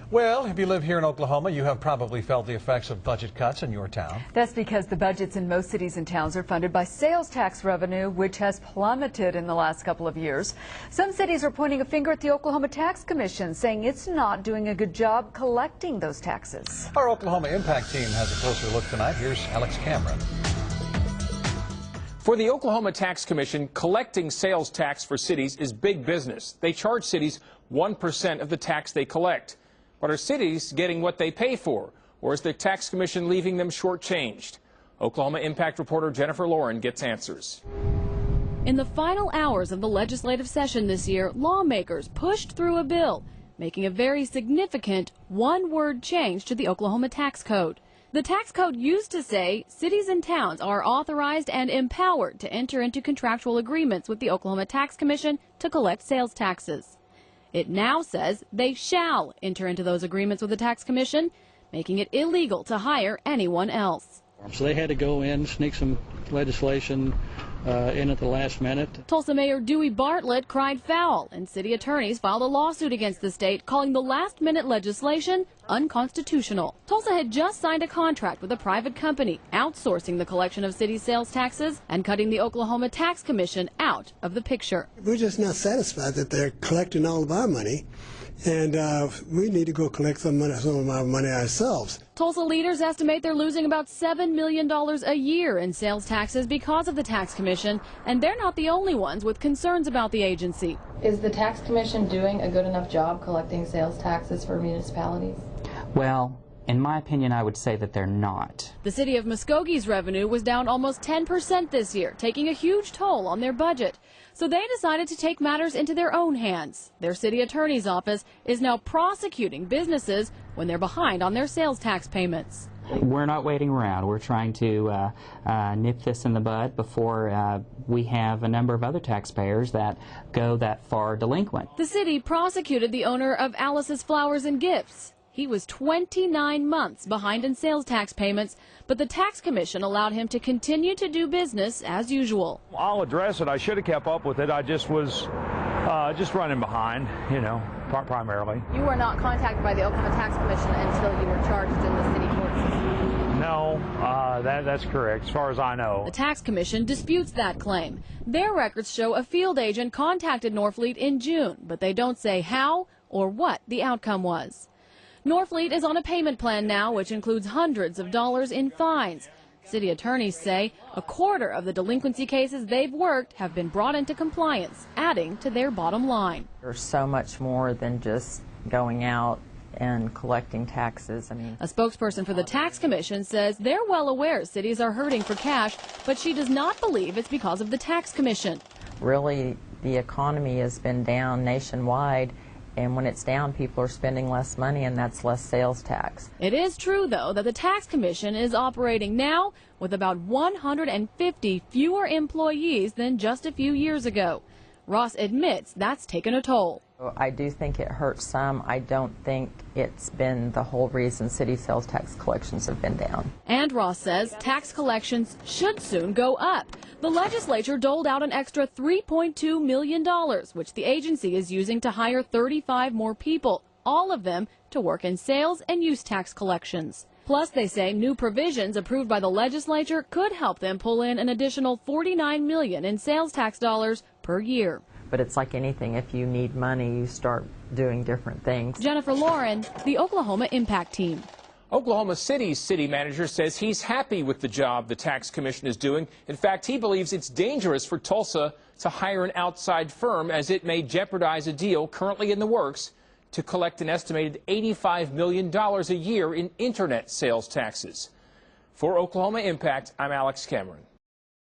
Well, if you live here in Oklahoma, you have probably felt the effects of budget cuts in your town. That's because the budgets in most cities and towns are funded by sales tax revenue, which has plummeted in the last couple of years. Some cities are pointing a finger at the Oklahoma Tax Commission, saying it's not doing a good job collecting those taxes. Our Oklahoma Impact team has a closer look tonight. Here's Alex Cameron. For the Oklahoma Tax Commission, collecting sales tax for cities is big business. They charge cities 1% of the tax they collect. But are cities getting what they pay for, or is the Tax Commission leaving them shortchanged? Oklahoma Impact reporter Jennifer Lauren gets answers. In the final hours of the legislative session this year, lawmakers pushed through a bill, making a very significant one-word change to the Oklahoma tax code. The tax code used to say cities and towns are authorized and empowered to enter into contractual agreements with the Oklahoma Tax Commission to collect sales taxes. It now says they shall enter into those agreements with the Tax Commission, making it illegal to hire anyone else. So they had to go in, sneak some legislation in at the last minute. Tulsa Mayor Dewey Bartlett cried foul, and city attorneys filed a lawsuit against the state, calling the last-minute legislation unconstitutional. Tulsa had just signed a contract with a private company, outsourcing the collection of city sales taxes and cutting the Oklahoma Tax Commission out of the picture. We're just not satisfied that they're collecting all of our money, and we need to go collect some of our money ourselves. Tulsa leaders estimate they're losing about $7 million a year in sales taxes because of the Tax Commission, and they're not the only ones with concerns about the agency. Is the Tax Commission doing a good enough job collecting sales taxes for municipalities? Well, in my opinion, I would say that they're not. The city of Muskoge's revenue was down almost 10% this year, taking a huge toll on their budget. So they decided to take matters into their own hands. Their city attorney's office is now prosecuting businesses when they're behind on their sales tax payments. We're not waiting around. We're trying to nip this in the bud before we have a number of other taxpayers that go that far delinquent. The city prosecuted the owner of Alice's Flowers and Gifts. He was 29 months behind in sales tax payments, but the Tax Commission allowed him to continue to do business as usual. I'll address it. I should have kept up with it. I just was just running behind, you know, primarily. You were not contacted by the Oklahoma Tax Commission until you were charged in the city court system? No, that's correct, as far as I know. The Tax Commission disputes that claim. Their records show a field agent contacted Norfleet in June, but they don't say how or what the outcome was. Norfleet is on a payment plan now, which includes hundreds of dollars in fines. City attorneys say a quarter of the delinquency cases they've worked have been brought into compliance, adding to their bottom line. There's so much more than just going out and collecting taxes. A spokesperson for the Tax Commission says they're well aware cities are hurting for cash, but she does not believe it's because of the Tax Commission. Really, the economy has been down nationwide. And when it's down, people are spending less money, and that's less sales tax. It is true, though, that the Tax Commission is operating now with about 150 fewer employees than just a few years ago. Ross admits that's taken a toll. I do think it hurts some. I don't think it's been the whole reason city sales tax collections have been down. And Ross says tax collections should soon go up. The legislature doled out an extra $3.2 million, which the agency is using to hire 35 more people, all of them to work in sales and use tax collections. Plus, they say new provisions approved by the legislature could help them pull in an additional $49 million in sales tax dollars per year. But it's like anything, if you need money, you start doing different things. Jennifer Lauren, the Oklahoma Impact Team. Oklahoma City's city manager says he's happy with the job the Tax Commission is doing. In fact, he believes it's dangerous for Tulsa to hire an outside firm, as it may jeopardize a deal currently in the works to collect an estimated $85 million a year in internet sales taxes. For Oklahoma Impact, I'm Alex Cameron.